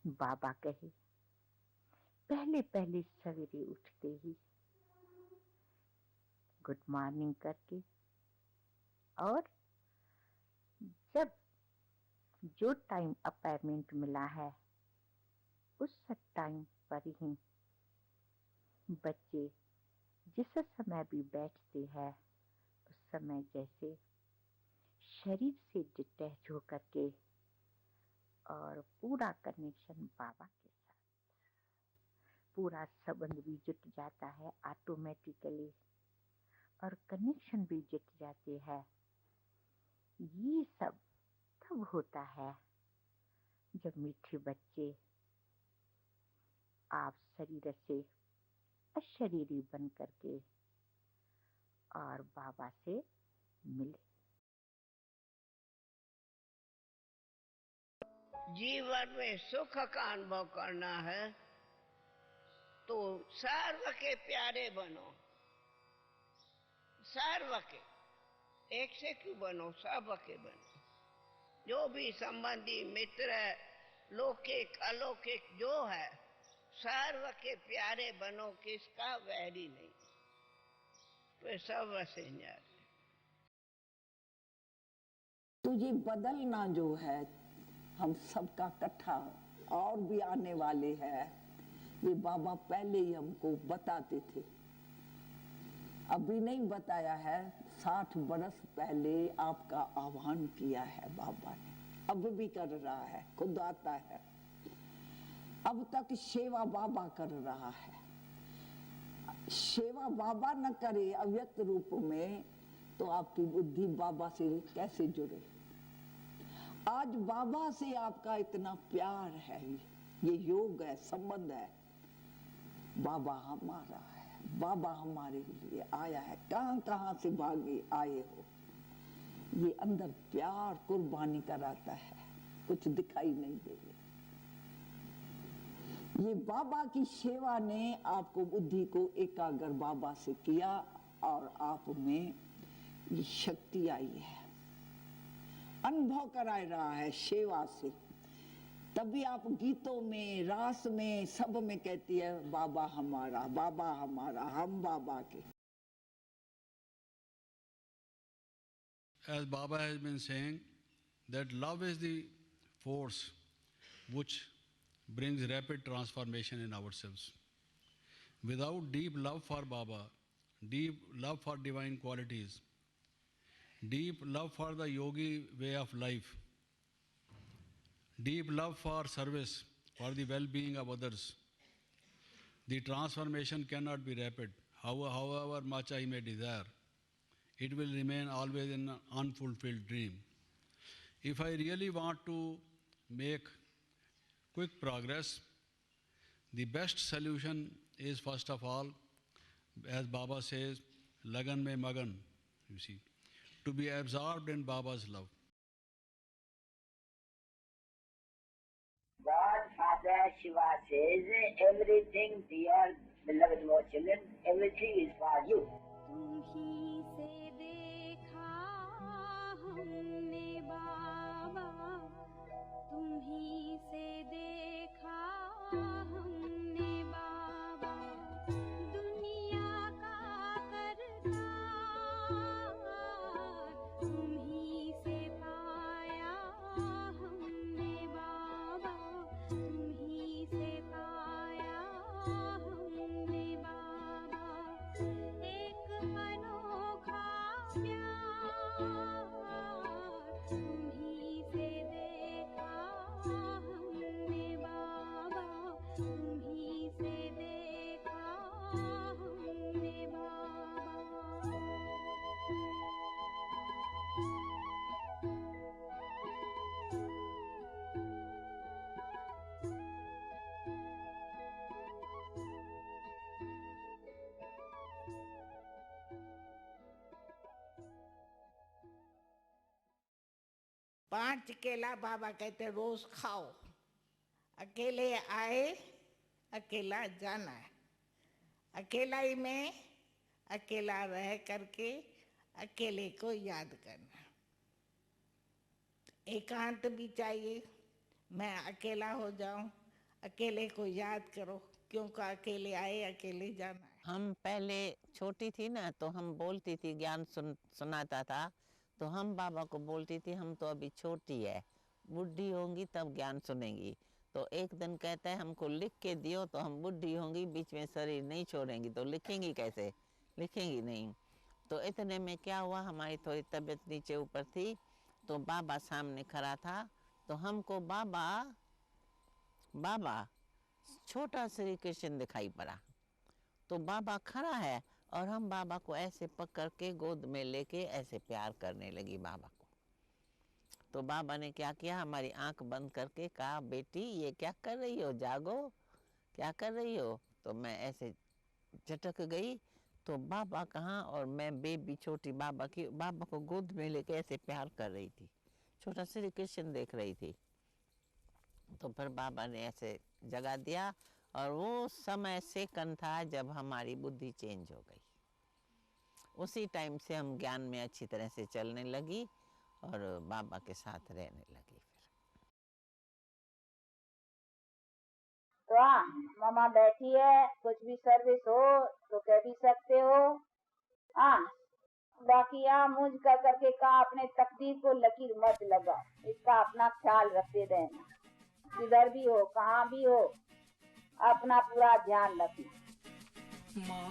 बाबा कहे पहले पहले सवेरे उठते ही गुड मॉर्निंग करके, और जब जो टाइम अपॉइंटमेंट मिला है उस टाइम पर ही बच्चे जिस समय भी बैठते हैं उस समय जैसे शरीर से डिटैच होकर के और पूरा कनेक्शन बाबा के साथ, पूरा संबंध भी जुट जाता है ऑटोमेटिकली और कनेक्शन भी जुट जाते हैं। ये सब तब होता है जब मीठे बच्चे आप शरीर से अशरीरी बन करके और बाबा से मिले। जीवन में सुख का अनुभव करना है तो सर्व के प्यारे बनो। सर्व के, एक से क्यों बनो, सब के बनो। जो भी संबंधी मित्र लौकिक अलौकिक जो है सर्व के प्यारे बनो, किसका वैरी नहीं, फिर सर्व से न्याय। तुझे बदलना जो है हम सबका इकट्ठा और भी आने वाले हैं, ये बाबा पहले ही हमको बताते थे। अभी नहीं बताया है, 60 बरस पहले आपका आह्वान किया है बाबा ने, अब भी कर रहा है, खुद आता है। अब तक सेवा बाबा कर रहा है। सेवा बाबा न करे अव्यक्त रूप में तो आपकी बुद्धि बाबा से कैसे जुड़े। आज बाबा से आपका इतना प्यार है, ये योग है, संबंध है। बाबा हमारा है, बाबा हमारे लिए आया है। कहां कहां से भागे आए हो, ये अंदर प्यार कुर्बानी कराता है, कुछ दिखाई नहीं देगा। ये बाबा की सेवा ने आपको बुद्धि को एकाग्र बाबा से किया और आप में ये शक्ति आई है, अनुभव करा रहा है सेवा से। तभी आप गीतों में, रास में, सब में कहती है बाबा हमारा, बाबा हमारा, हम बाबा के। As Baba has been saying that love is the force which brings rapid transformation in ourselves. Without deep love for Baba, deep love for divine qualities, deep love for the yogi way of life, deep love for service, for the well-being of others, the transformation cannot be rapid. However much I may desire, it will remain always an unfulfilled dream. If I really want to make quick progress, the best solution is, first of all, as Baba says, Lagan mein Magan, you see, to be absorbed in Baba's love. Godfather Shiva says, everything, dear beloved more children, everything is for you. तुम्ही से देखा हमने बाबा, तुम्ही से देखा हमने बाबा, दुनिया का करतार तुम्ही से पाया हमने बाबा, तुम्ही से पाया हमने बाबा। एक अनोखा प्यार तुम्ही से देखा हमने बाबा, तुम्ही से देखा हमने बाबा। पांच केला बाबा कहते रोज खाओ। अकेले आए, अकेला जाना है। अकेलाई में अकेला रह करके अकेले को याद करना। एकांत भी चाहिए, मैं अकेला हो जाऊं, अकेले को याद करो, क्योंकि अकेले आए अकेले जाना है। हम पहले छोटी थी ना, तो हम बोलती थी, ज्ञान सुनाता था, तो हम बाबा को बोलती थी हम तो अभी छोटी है, बुढ़ी होंगी तब ज्ञान सुनेंगी। तो एक दिन कहता है हमको लिख के दियो, तो हम बुढ़ी होंगी, बीच में शरीर नहीं छोड़ेंगी, तो लिखेंगी कैसे, लिखेंगी नहीं। तो इतने में क्या हुआ, हमारी थोड़ी तबीयत नीचे ऊपर थी, तो बाबा सामने खड़ा था, तो हमको बाबा बाबा छोटा श्री कृष्ण दिखाई पड़ा। तो बाबा खड़ा है और हम बाबा को ऐसे पकड़ के गोद में लेके ऐसे प्यार करने लगी बाबा को। तो बाबा ने क्या किया, हमारी आंख बंद करके कहा, बेटी ये क्या कर रही हो, जागो, क्या कर रही हो। तो मैं ऐसे झटक गई, तो बाबा कहाँ, और मैं बेबी छोटी बाबा को गोद में लेके ऐसे प्यार कर रही थी, छोटा श्री कृष्ण देख रही थी। तो फिर बाबा ने ऐसे जगा दिया, और वो समय सेकंड था जब हमारी बुद्धि चेंज हो गई। उसी टाइम से हम ज्ञान में अच्छी तरह से चलने लगी और बाबा के साथ रहने लगी। तो हाँ, मामा बैठी है, कुछ भी सर्विस हो तो कह भी सकते हो। हाँ, बाकी यहाँ मुझ कर करके कहा, अपने तकदीर को लकीर मत लगा, इसका अपना ख्याल रखते रहना, किधर भी हो कहाँ भी हो अपना पूरा ध्यान रखना। माँ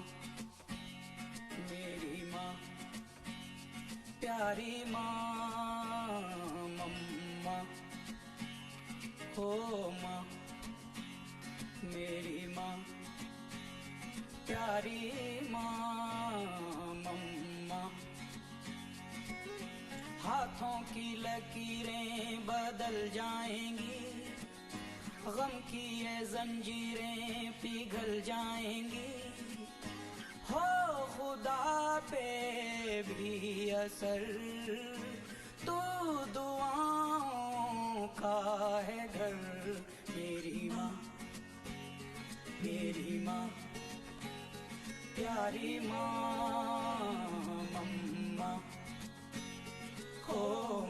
मेरी माँ, प्यारी माँ, मम्मा हो माँ, मेरी माँ, प्यारी माँ, मम्मा। हाथों की लकीरें बदल जाएंगी, गम की ये जंजीरें पिघल जाएंगी, हो खुदा पे भी असर, तू दुआओं का है घर। मेरी माँ, मेरी माँ, प्यारी माँ, मम्मा हो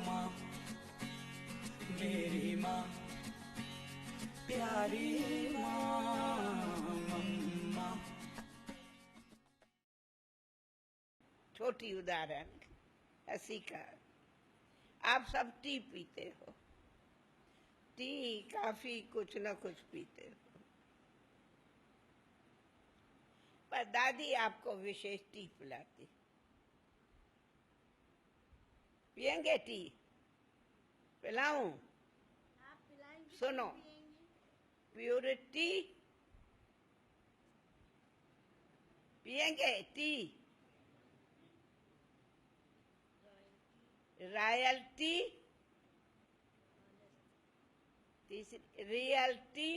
माँ, मेरी माँ, प्यारी माँ, मम्मा। छोटी उदाहरण हंसी का, आप सब टी पीते हो, टी काफी कुछ न कुछ पीते हो, पर दादी आपको विशेष टी पिलाती। पियेंगे टी? पिलाऊं? सुनो, प्योरिटी पियेंगे टी, रॉयल्टी, तीसरी रियल्टी,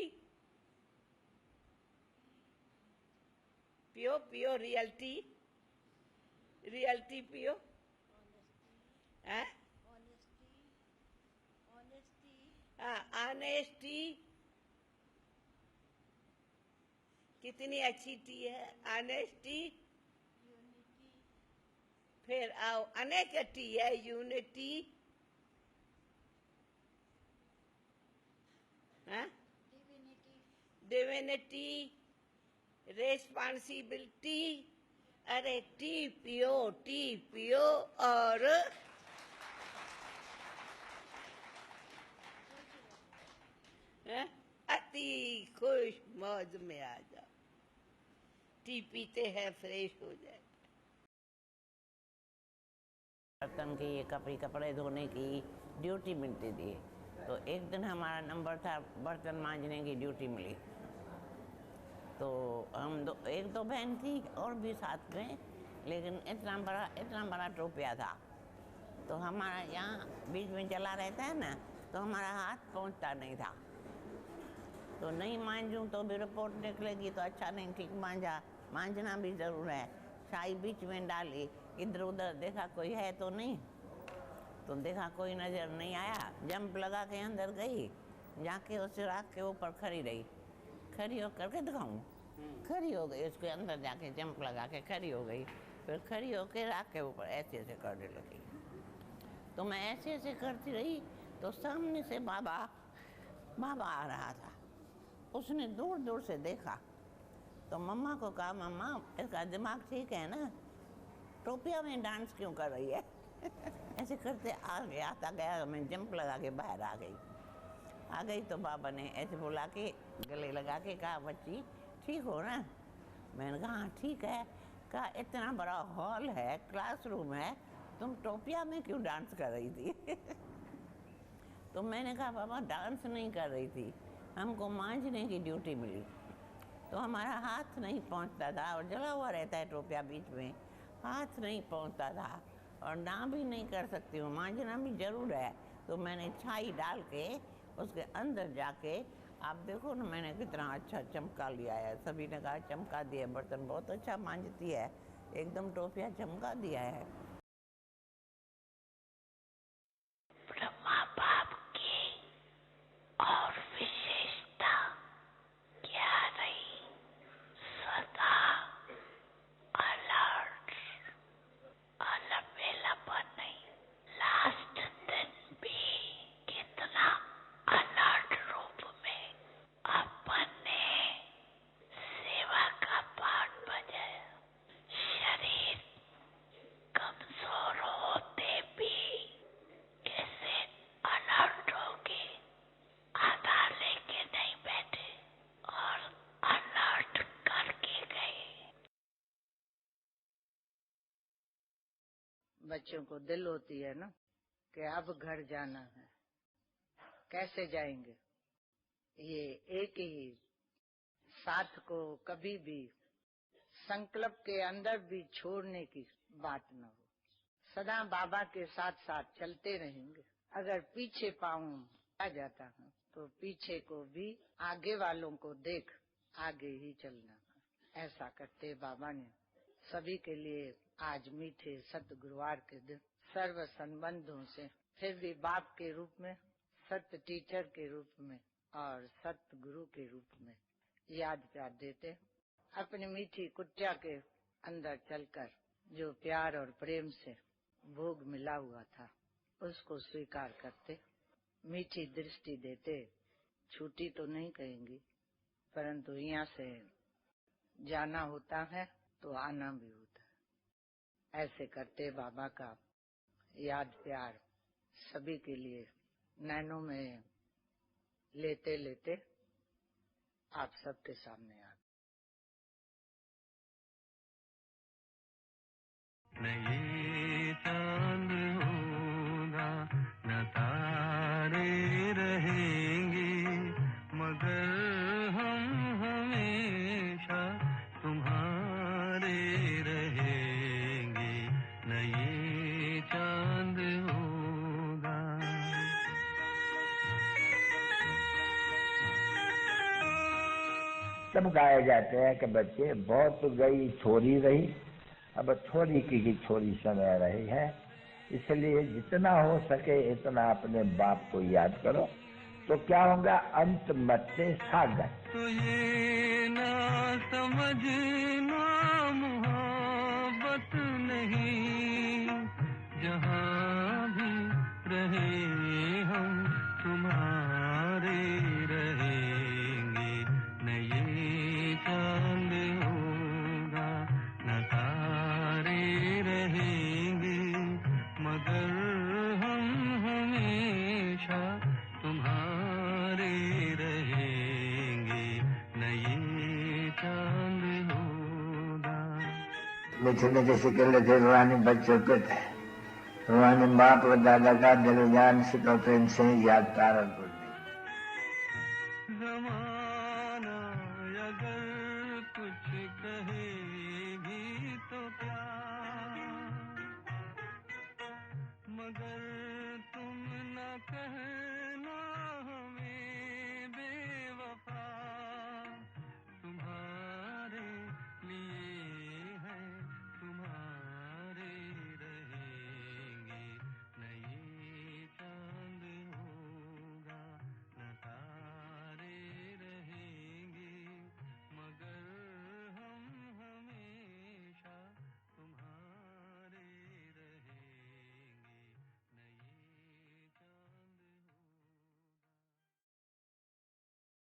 पियो पियो रियल्टी, रियल्टी पियो, हाँ ऑनेस्टी, कितनी अच्छी टी है ऑनेस्टी। फिर आओ अनेक टी है यूनिटी, डिविनिटी, रेस्पॉन्सिबिलिटी। अरे टी पियो और अति खुश मौज में आ जाओ। टी पीते हैं फ्रेश हो जाए। बर्तन की, ये कपड़े धोने की ड्यूटी मिलती थी। तो एक दिन हमारा नंबर था, बर्तन मांजने की ड्यूटी मिली। तो हम एक दो बहन थी और भी साथ में, लेकिन इतना बड़ा टोपिया था, तो हमारा यहाँ बीच में जला रहता है ना, तो हमारा हाथ पहुँचता नहीं था। तो नहीं मांजूं तो भी रिपोर्ट निकलेगी, तो अच्छा नहीं, ठीक मांजना भी ज़रूर है। शाही बीच में डाली, इधर उधर देखा कोई है तो नहीं, तो देखा कोई नज़र नहीं आया, जंप लगा के अंदर गई, जाके उस राख के ऊपर खड़ी रही, खड़ी हो करके दिखाऊं, खड़ी हो गई, उसके अंदर जाके जंप लगा के खड़ी हो गई, फिर खड़ी होके राख के ऊपर ऐसे ऐसे करने लगी। तो मैं ऐसे ऐसे करती रही, तो सामने से बाबा आ रहा था। उसने दूर दूर से देखा तो मम्मा को कहा, मम्मा इसका दिमाग ठीक है ना, टोपिया में डांस क्यों कर रही है? ऐसे करते आगे आता गया, मैं जंप लगा के बाहर आ गई तो बाबा ने ऐसे बुला के गले लगा के कहा, बच्ची ठीक हो ना? मैंने कहा हाँ ठीक है। कहा इतना बड़ा हॉल है, क्लासरूम है, तुम टोपिया में क्यों डांस कर रही थी? तो मैंने कहा बाबा डांस नहीं कर रही थी, हमको मांझने की ड्यूटी मिली, तो हमारा हाथ नहीं पहुंचता था और जला हुआ रहता है टोपिया बीच में, हाथ नहीं पहुंचता था और ना भी नहीं कर सकती हूँ, मांझना भी जरूर है। तो मैंने छाई डाल के उसके अंदर जाके, आप देखो ना मैंने कितना अच्छा चमका लिया है। सभी ने कहा चमका दिया, बर्तन बहुत अच्छा मांझती है, एकदम टोपिया चमका दिया है। ब्रह्मा बाप की और विशेषता क्या रही? सदा अलर्ट, अलबेलापन नहीं। लास्ट दिन भी कितना अलर्ट रूप में अपन ने सेवा का पाठ बजाया। शरीर कमजोर होते भी कैसे अलर्ट होके आधा लेके नहीं बैठे और अलर्ट करके गए। बच्चों को दिल होती है ना कि अब घर जाना है, कैसे जाएंगे? ये एक ही साथ को कभी भी संकल्प के अंदर भी छोड़ने की बात न हो। सदा बाबा के साथ साथ चलते रहेंगे। अगर पीछे पाँव आ जाता है तो पीछे को भी आगे वालों को देख आगे ही चलना है। ऐसा करते बाबा ने सभी के लिए आज मीठे सत गुरुवार के दिन सर्व संबंधों से, फिर भी बाप के रूप में, सत्य टीचर के रूप में और सत्य गुरु के रूप में याद प्यार देते। अपनी मीठी कुटिया के अंदर चलकर जो प्यार और प्रेम से भोग मिला हुआ था उसको स्वीकार करते, मीठी दृष्टि देते। छूटी तो नहीं कहेंगी, परंतु यहाँ से जाना होता है तो आना भी होता है। ऐसे करते बाबा का याद प्यार सभी के लिए नैनों में लेते लेते आप सबके सामने आ न ये चांद होगा न तारे रहेंगे, मगर हम हमेशा तुम्हारे रहेंगे। न ये चांद होगा। सब गाए जाते हैं कि बच्चे बहुत गई छोरी रही, अब छोरी की छोरी समय रही है, इसलिए जितना हो सके इतना अपने बाप को याद करो, तो क्या होगा? अंत मत्ते सागर। तो ये ना समझना मोहब्बत नहीं, जहाँ भी रहे हम तुम्हारे रहेंगे। न ये चांद होगा न तारे रहेंगे, मगर हम हमेशा तुम्हारे रहेंगे। न ये चांद होगा। मीठे मीठे सिक्के लिखे रूहानी बच्चों के थे, रूहानी बाप और दादा का दिल जान से तो प्रेम से ही याद प्यार और